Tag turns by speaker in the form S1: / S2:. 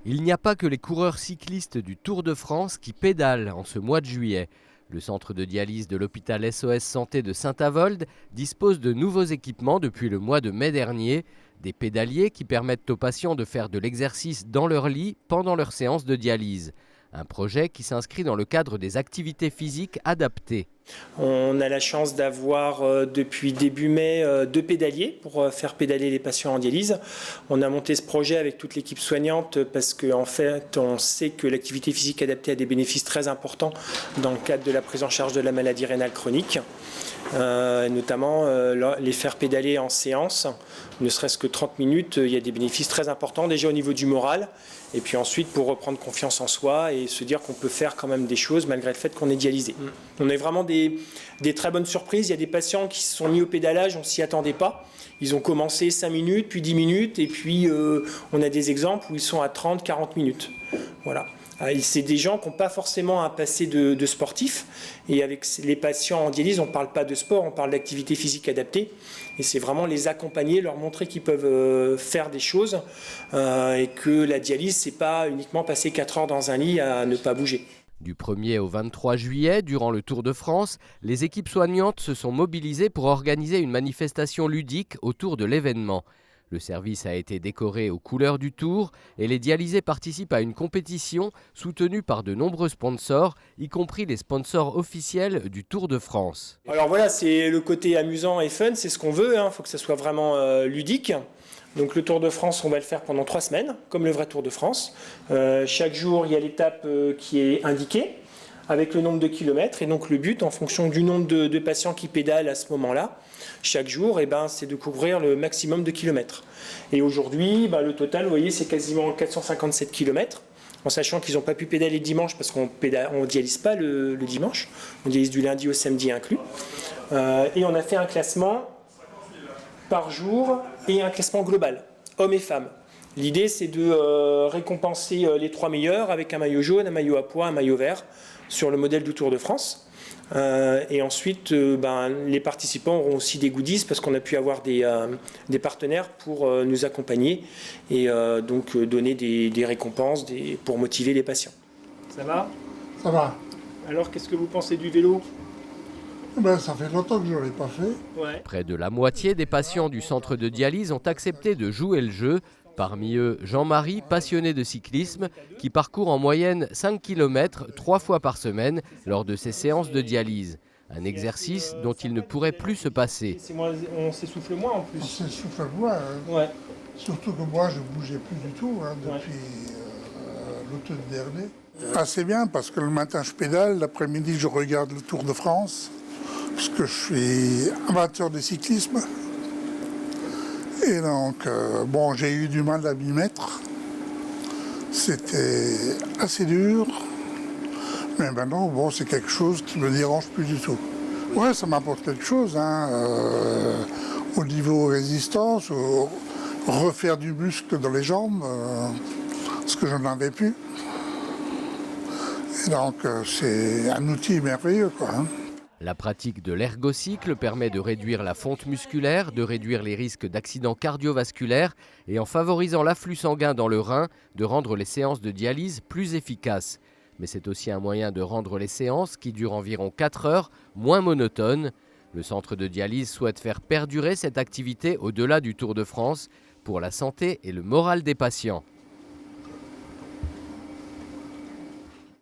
S1: Il n'y a pas que les coureurs cyclistes du Tour de France qui pédalent en ce mois de juillet. Le centre de dialyse de l'hôpital SOS Santé de Saint-Avold dispose de nouveaux équipements depuis le mois de mai dernier. Des pédaliers qui permettent aux patients de faire de l'exercice dans leur lit pendant leur séance de dialyse. Un projet qui s'inscrit dans le cadre des activités physiques adaptées.
S2: On a la chance d'avoir depuis début mai 2 pédaliers pour faire pédaler les patients en dialyse. On a monté ce projet avec toute l'équipe soignante parce qu'en fait on sait que l'activité physique adaptée a des bénéfices très importants dans le cadre de la prise en charge de la maladie rénale chronique. Notamment les faire pédaler en séance, ne serait-ce que 30 minutes, il y a des bénéfices très importants déjà au niveau du moral et puis ensuite pour reprendre confiance en soi et se dire qu'on peut faire quand même des choses malgré le fait qu'on est dialysé. On a vraiment des très bonnes surprises, il y a des patients qui se sont mis au pédalage, on ne s'y attendait pas. Ils ont commencé 5 minutes, puis 10 minutes et puis on a des exemples où ils sont à 30-40 minutes. Voilà. C'est des gens qui n'ont pas forcément un passé de sportif. Et avec les patients en dialyse, on ne parle pas de sport, on parle d'activité physique adaptée. Et c'est vraiment les accompagner, leur montrer qu'ils peuvent faire des choses. Et que la dialyse, ce n'est pas uniquement passer 4 heures dans un lit à ne pas bouger.
S1: Du 1er au 23 juillet, durant le Tour de France, les équipes soignantes se sont mobilisées pour organiser une manifestation ludique autour de l'événement. Le service a été décoré aux couleurs du Tour et les dialysés participent à une compétition soutenue par de nombreux sponsors, y compris les sponsors officiels du Tour de France.
S2: Alors voilà, c'est le côté amusant et fun, c'est ce qu'on veut, il faut que ça soit vraiment ludique. Donc le Tour de France, on va le faire pendant 3 semaines, comme le vrai Tour de France. Chaque jour, il y a l'étape qui est indiquée, avec le nombre de kilomètres. Et donc le but, en fonction du nombre de patients qui pédalent à ce moment-là, chaque jour, c'est de couvrir le maximum de kilomètres. Et aujourd'hui, le total, vous voyez, c'est quasiment 457 kilomètres, en sachant qu'ils n'ont pas pu pédaler le dimanche parce qu'on ne dialyse pas le dimanche, on dialyse du lundi au samedi inclus. Et on a fait un classement par jour et un classement global, hommes et femmes. L'idée, c'est de récompenser les 3 meilleurs avec un maillot jaune, un maillot à pois, un maillot vert sur le modèle du Tour de France. Et ensuite, les participants auront aussi des goodies parce qu'on a pu avoir des partenaires pour nous accompagner et donc donner des récompenses pour motiver les patients. Ça va ?
S3: Ça va.
S2: Alors, qu'est-ce que vous pensez du vélo ?
S3: Ça fait longtemps que je ne l'ai pas fait.
S2: Ouais.
S1: Près de la moitié des patients du centre de dialyse ont accepté de jouer le jeu. Parmi eux, Jean-Marie, passionné de cyclisme, qui parcourt en moyenne 5 km 3 fois par semaine lors de ses séances de dialyse. Un exercice dont il ne pourrait plus se passer.
S2: On s'essouffle moins en plus.
S3: On s'essouffle moins.
S2: Ouais.
S3: Surtout que moi, je ne bougeais plus du tout depuis l'automne dernier. C'est bien parce que le matin, je pédale. L'après-midi, je regarde le Tour de France. Parce que je suis amateur de cyclisme. Et donc, j'ai eu du mal à m'y mettre. C'était assez dur. Mais maintenant, c'est quelque chose qui me dérange plus du tout. Ouais, ça m'apporte quelque chose. Au niveau résistance, refaire du muscle dans les jambes, ce que je n'en avais plus. Et donc, c'est un outil merveilleux,
S1: La pratique de l'ergocycle permet de réduire la fonte musculaire, de réduire les risques d'accidents cardiovasculaires et en favorisant l'afflux sanguin dans le rein, de rendre les séances de dialyse plus efficaces. Mais c'est aussi un moyen de rendre les séances, qui durent environ 4 heures, moins monotones. Le centre de dialyse souhaite faire perdurer cette activité au-delà du Tour de France pour la santé et le moral des patients.